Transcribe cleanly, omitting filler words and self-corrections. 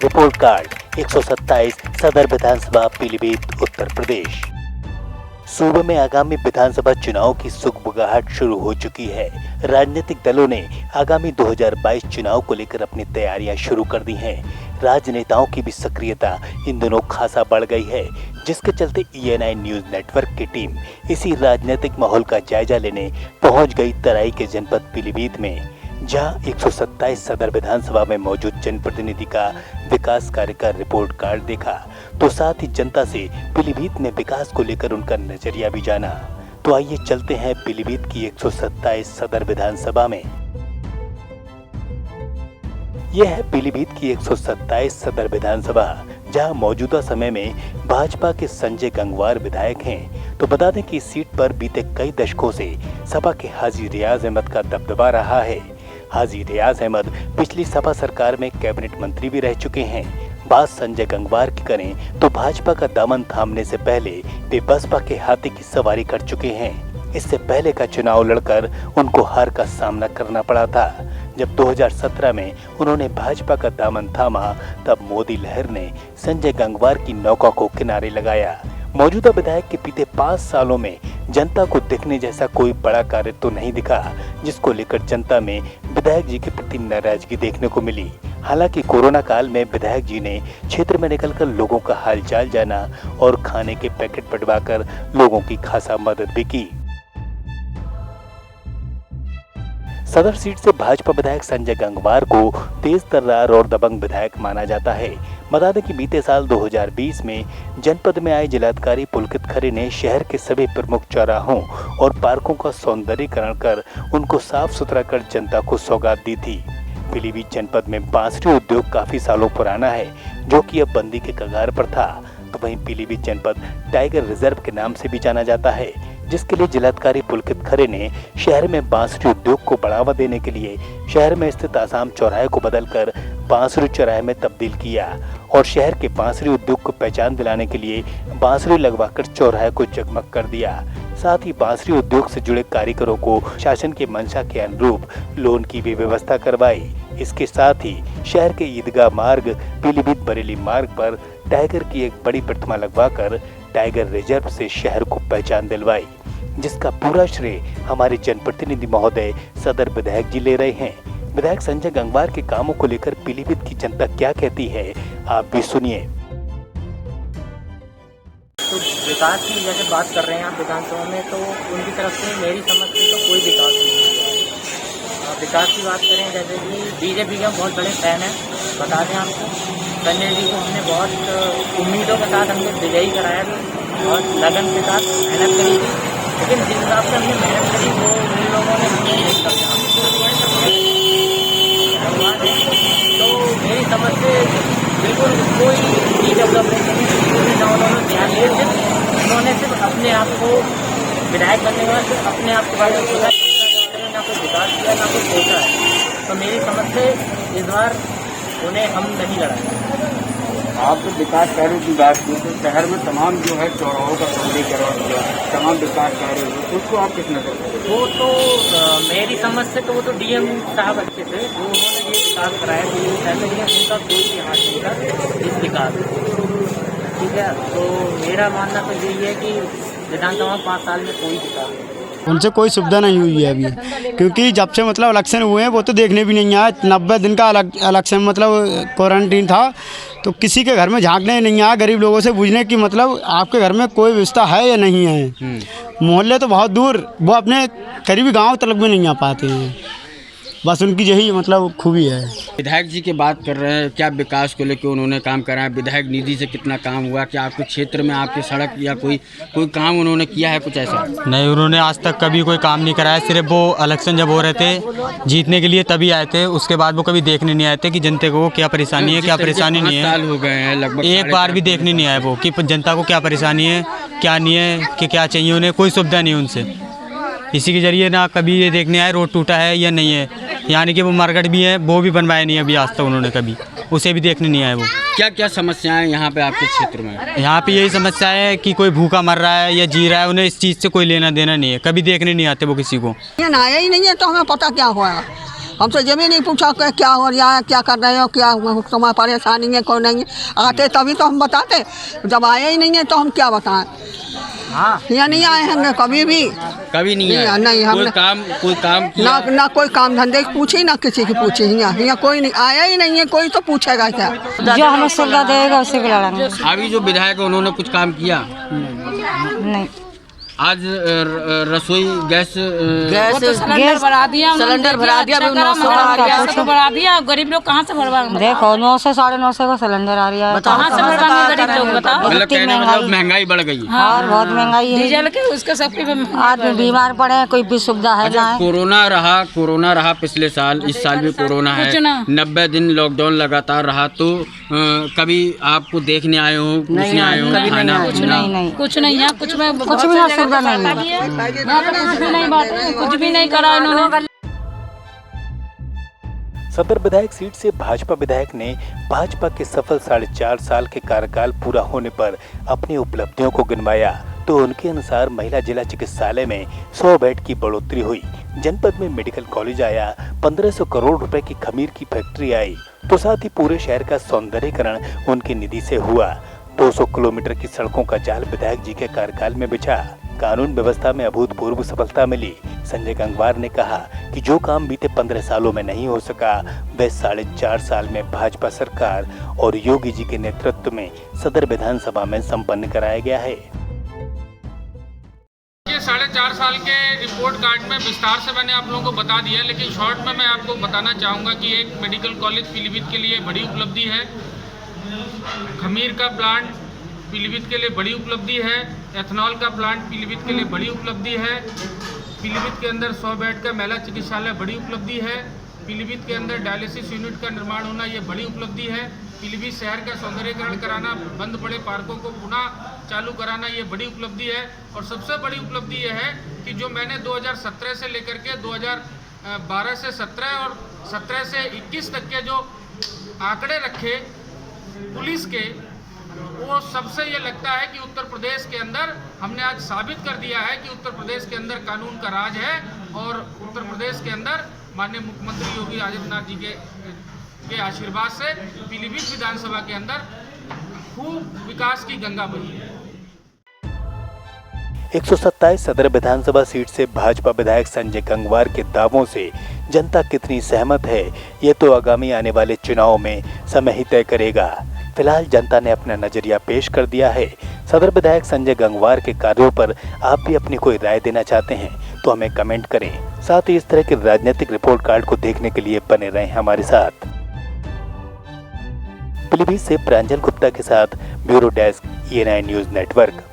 Report card 127 सदर विधानसभा पीलीभीत उत्तर प्रदेश। सूबे में आगामी विधानसभा चुनाव की सुगबुगाहट शुरू हो चुकी है। राजनीतिक दलों ने आगामी 2022 चुनाव को लेकर अपनी तैयारियां शुरू कर दी हैं। राजनेताओं की भी सक्रियता इन दिनों खासा बढ़ गई है, जिसके चलते ENI न्यूज नेटवर्क की टीम इसी राजनीतिक माहौल का जायजा लेने पहुंच गई तराई के जनपद पीलीभीत में, जहां 127 सदर विधानसभा में मौजूद जनप्रतिनिधि का विकास कार्य का रिपोर्ट कार्ड देखा, तो साथ ही जनता से पीलीभीत में विकास को लेकर उनका नजरिया भी जाना। तो आइए चलते हैं पीलीभीत की 127 सदर विधानसभा में। यह है पीलीभीत की 127 सदर विधानसभा, जहां मौजूदा समय में भाजपा के संजय गंगवार विधायक हैं। तो बता दें कि इस सीट पर बीते कई दशकों से सपा के हाजी रियाज अहमद का दबदबा रहा है। हाजी रियाज अहमद पिछली सपा सरकार में कैबिनेट मंत्री भी रह चुके हैं। बात संजय गंगवार की करें तो भाजपा का दामन थामने से पहले वे बसपा के हाथी की सवारी कर चुके हैं। इससे पहले का चुनाव लड़कर उनको हार का सामना करना पड़ा था। जब 2017 में उन्होंने भाजपा का दामन थामा, तब मोदी लहर ने संजय गंगवार की नौका को किनारे लगाया। मौजूदा विधायक के बीते 5 सालों में जनता को दिखने जैसा कोई बड़ा कार्य तो नहीं दिखा, जिसको लेकर जनता में विधायक जी के प्रति नाराजगी देखने को मिली। हालांकि कोरोना काल में विधायक जी ने क्षेत्र में निकलकर लोगों का हालचाल जाना और खाने के पैकेट बंटवाकर लोगों की खासा मदद भी की। सदर सीट से भाजपा विधायक संजय गंगवार को तेज तर्रार और दबंग विधायक माना जाता है। बता दें कि बीते साल 2020 में जनपद में आए जिलाधिकारी पुलकित खरे ने शहर के सभी प्रमुख चौराहों और पार्कों का सौंदर्यीकरण कर उनको साफ सुथरा कर जनता को सौगात दी थी। पीलीभीत जनपद में बांसुरी उद्योग काफी सालों पुराना है, जो कि अब बंदी के कगार पर था। तो वहीं पीलीभीत जनपद टाइगर रिजर्व के नाम से भी जाना जाता है, जिसके लिए जिलाधिकारी पुलकित खरे ने शहर में बांसुरी उद्योग को बढ़ावा देने के लिए शहर में स्थित आसाम चौराहे को बदलकर बांसुरी चौराहे में तब्दील किया और शहर के बांसुरी उद्योग को पहचान दिलाने के लिए बांसुरी लगवाकर चौराहे को जगमग कर दिया। साथ ही बांसुरी उद्योग से जुड़े कारीगरों को शासन के मंशा के अनुरूप लोन की भी व्यवस्था करवाई। इसके साथ ही शहर के ईदगाह मार्ग पीलीभीत बरेली मार्ग पर टाइगर की एक बड़ी प्रतिमा लगवाकर टाइगर रिजर्व से शहर को पहचान दिलवाई, जिसका पूरा श्रेय हमारे जनप्रतिनिधि महोदय सदर विधायक जी ले रहे हैं। विधायक संजय गंगवार के कामों को लेकर पीलीभीत की जनता क्या कहती है, आप भी सुनिए। तो विकास की जैसे बात कर रहे हैं आप विधानसभा में, तो उनकी तरफ से मेरी समझ से तो कोई विकास नहीं हुआ। विकास की बात करें जैसे कि बीजेपी के हम बहुत बड़े फैन हैं। बता दें आपको, संजय जी को हमने बहुत उम्मीदों के साथ हमने विजयी कराया था, बहुत लगन के साथ मेहनत करी थी, लेकिन जिस हिसाब से हमने मेहनत करी वो उन लोगों ने तो मेरी समझ से बिल्कुल कोई डेवलपमेंट उन्होंने ध्यान दिए। सिर्फ उन्होंने सिर्फ अपने आप को विधायक करने के बाद सिर्फ अपने आप के बारे में सोचा, ना कोई विकास किया ना कोई सोचा है। तो मेरी समझ से इस बार उन्हें हम नहीं लड़ाएंगे। आप तो विकास कार्यों की बात की तो शहर में तमाम जो है चौराहों का सौंदर्यीकरण हुआ, तमाम विकास कार्य हुए, उसको आप किस नजर से? वो तो मेरी समझ से तो वो तो DM साहब अच्छे थे, जो उन्होंने ये विकास कराया तो ये पहले ही उनका कोई भी हाथ नहीं था इस विकास में। ठीक है, तो मेरा मानना तो यही है कि विधानसभा 5 साल में कोई विकास नहीं, उनसे कोई सुविधा नहीं हुई है अभी, क्योंकि जब से मतलब इलेक्शन हुए हैं वो तो देखने भी नहीं आया। 90 दिन का इलेक्शन मतलब क्वारंटीन था, तो किसी के घर में झांकने नहीं आया गरीब लोगों से पूछने की मतलब आपके घर में कोई व्यवस्था है या नहीं है। मोहल्ले तो बहुत दूर, वो अपने करीबी गांव तक भी नहीं आ पाते हैं। बस उनकी यही मतलब खूबी है। विधायक जी की बात कर रहे हैं, क्या विकास को लेकर उन्होंने काम कराया? विधायक निधि से कितना काम हुआ? क्या आपके क्षेत्र में आपकी सड़क या कोई काम उन्होंने किया है कुछ ऐसा? नहीं, उन्होंने आज तक कभी कोई काम नहीं कराया। सिर्फ वो इलेक्शन जब हो रहे थे जीतने के लिए तभी आए थे, उसके बाद वो कभी देखने नहीं आए थे कि जनता को क्या परेशानी है, क्या परेशानी नहीं है। साल हो गए हैं लगभग, एक बार भी देखने नहीं आए वो कि जनता को क्या परेशानी है, क्या नहीं है, कि क्या चाहिए उन्हें। कोई सुविधा नहीं उनसे। इसी के जरिए ना कभी ये देखने आए रोड टूटा है या नहीं है, यानी कि वो मार्केट भी है वो भी बनवाया नहीं अभी आज तक उन्होंने कभी, उसे भी देखने नहीं आए वो। क्या क्या समस्याएं यहाँ पे आपके क्षेत्र में? यहाँ पे यही समस्या है कि कोई भूखा मर रहा है या जी रहा है, उन्हें इस चीज़ से कोई लेना देना नहीं है, कभी देखने नहीं आते वो किसी को। ये आया ही नहीं है तो हमें पता क्या हुआ। हमसे ये भी नहीं पूछा कि क्या हो रहा है, क्या कर रहे हो, क्या तुम्हारी परेशानी है, कोई नहीं है। आते तभी तो हम बताते, जब आए ही नहीं है तो हम क्या बताएं। हाँ, यहाँ नहीं आए हैं कभी भी, कभी नहीं आया। नहीं हमने कोई काम किया? ना कोई काम धंधे की पूछी, ना किसी की पूछी। यहाँ कोई नहीं आया ही नहीं है, कोई तो पूछेगा क्या। जो हमें सुविधा देगा उसी को लड़ाएंगे। अभी जो विधायक है उन्होंने कुछ काम किया? नहीं, आज रसोई गैस गैस बढ़ा दिया, सिलेंडर बढ़ा दिया, अभी 900 तो बढ़ा दिया। गरीब लोग कहाँ से भरवाएंगे? देखो 900 950 का सिलेंडर आ रहा है। कहाँ से भरवाएंगे गरीब लोग, बताओ। मतलब कहने का मतलब महंगाई बढ़ गई है। और बहुत महंगाई है, डीजल के उसके सबकी आदमी बीमार पड़े हैं, कोई भी सुविधा है ना है। कोरोना रहा पिछले साल, इस साल भी कोरोना है। 90 दिन लॉकडाउन लगातार रहा, तो कभी आपको देखने आए हो, पूछने आए हो? खाना कुछ नहीं, कुछ नहीं है, कुछ में कुछ भी सुविधा नहीं है, कुछ भी नहीं बात, कुछ भी नहीं करा इन्होंने। सदर विधायक सीट से भाजपा विधायक ने भाजपा के सफल 4.5 साल के कार्यकाल पूरा होने पर अपनी उपलब्धियों को गिनवाया। तो उनके अनुसार महिला जिला चिकित्सालय में 100 बेड की बढ़ोतरी हुई, जनपद में मेडिकल कॉलेज आया, 1500 करोड़ रुपए की खमीर की फैक्ट्री आई, तो साथ ही पूरे शहर का सौंदर्यीकरण उनकी निधि से हुआ। 200 किलोमीटर की सड़कों का जाल विधायक जी के कार्यकाल में बिछा, कानून व्यवस्था में अभूतपूर्व सफलता मिली। संजय गंगवार ने कहा कि जो काम बीते 15 सालों में नहीं हो सका, वह 4.5 साल में भाजपा सरकार और योगी जी के नेतृत्व में सदर विधानसभा में संपन्न कराया गया है। ये 4.5 साल के रिपोर्ट कार्ड में विस्तार से मैंने आप लोगों को बता दिया, लेकिन शॉर्ट में मैं आपको बताना चाहूँगा कि एक मेडिकल कॉलेज पीलीभीत के लिए बड़ी उपलब्धि है, खमीर का प्लांट पीलीभीत के लिए बड़ी उपलब्धि है, एथनॉल का प्लांट पीलीभीत के लिए बड़ी उपलब्धि है, पीलीभीत के अंदर 100 बेड का महिला चिकित्सालय बड़ी उपलब्धि है, पीलीभीत के अंदर डायलिसिस यूनिट का निर्माण होना ये बड़ी उपलब्धि है, पीलीभीत शहर का सौंदर्यीकरण कराना, बंद पड़े पार्कों को पुनः चालू कराना ये बड़ी उपलब्धि है। और सबसे बड़ी उपलब्धि ये है कि जो मैंने 2017 से लेकर के 2012 से 17 और 17 से 21 तक के जो आंकड़े रखे पुलिस के, वो सबसे ये लगता है कि उत्तर प्रदेश के अंदर हमने आज साबित कर दिया है कि उत्तर प्रदेश के अंदर कानून का राज है और उत्तर प्रदेश के अंदर माननीय मुख्यमंत्री योगी आदित्यनाथ जी के आशीर्वाद से पीलीभीत विधानसभा के अंदर खूब विकास की गंगा बही है। 127 सदर विधानसभा सीट से भाजपा विधायक संजय गंगवार के दावों से जनता कितनी सहमत है, ये तो आगामी आने वाले चुनाव में समय ही तय करेगा। फिलहाल जनता ने अपना नजरिया पेश कर दिया है। सदर विधायक संजय गंगवार के कार्यों पर आप भी अपनी कोई राय देना चाहते हैं तो हमें कमेंट करें। साथ ही इस तरह के राजनीतिक रिपोर्ट कार्ड को देखने के लिए बने रहें हमारे साथ। पीलीभीत से प्रांजल गुप्ता के साथ bureau desk, ENI news network.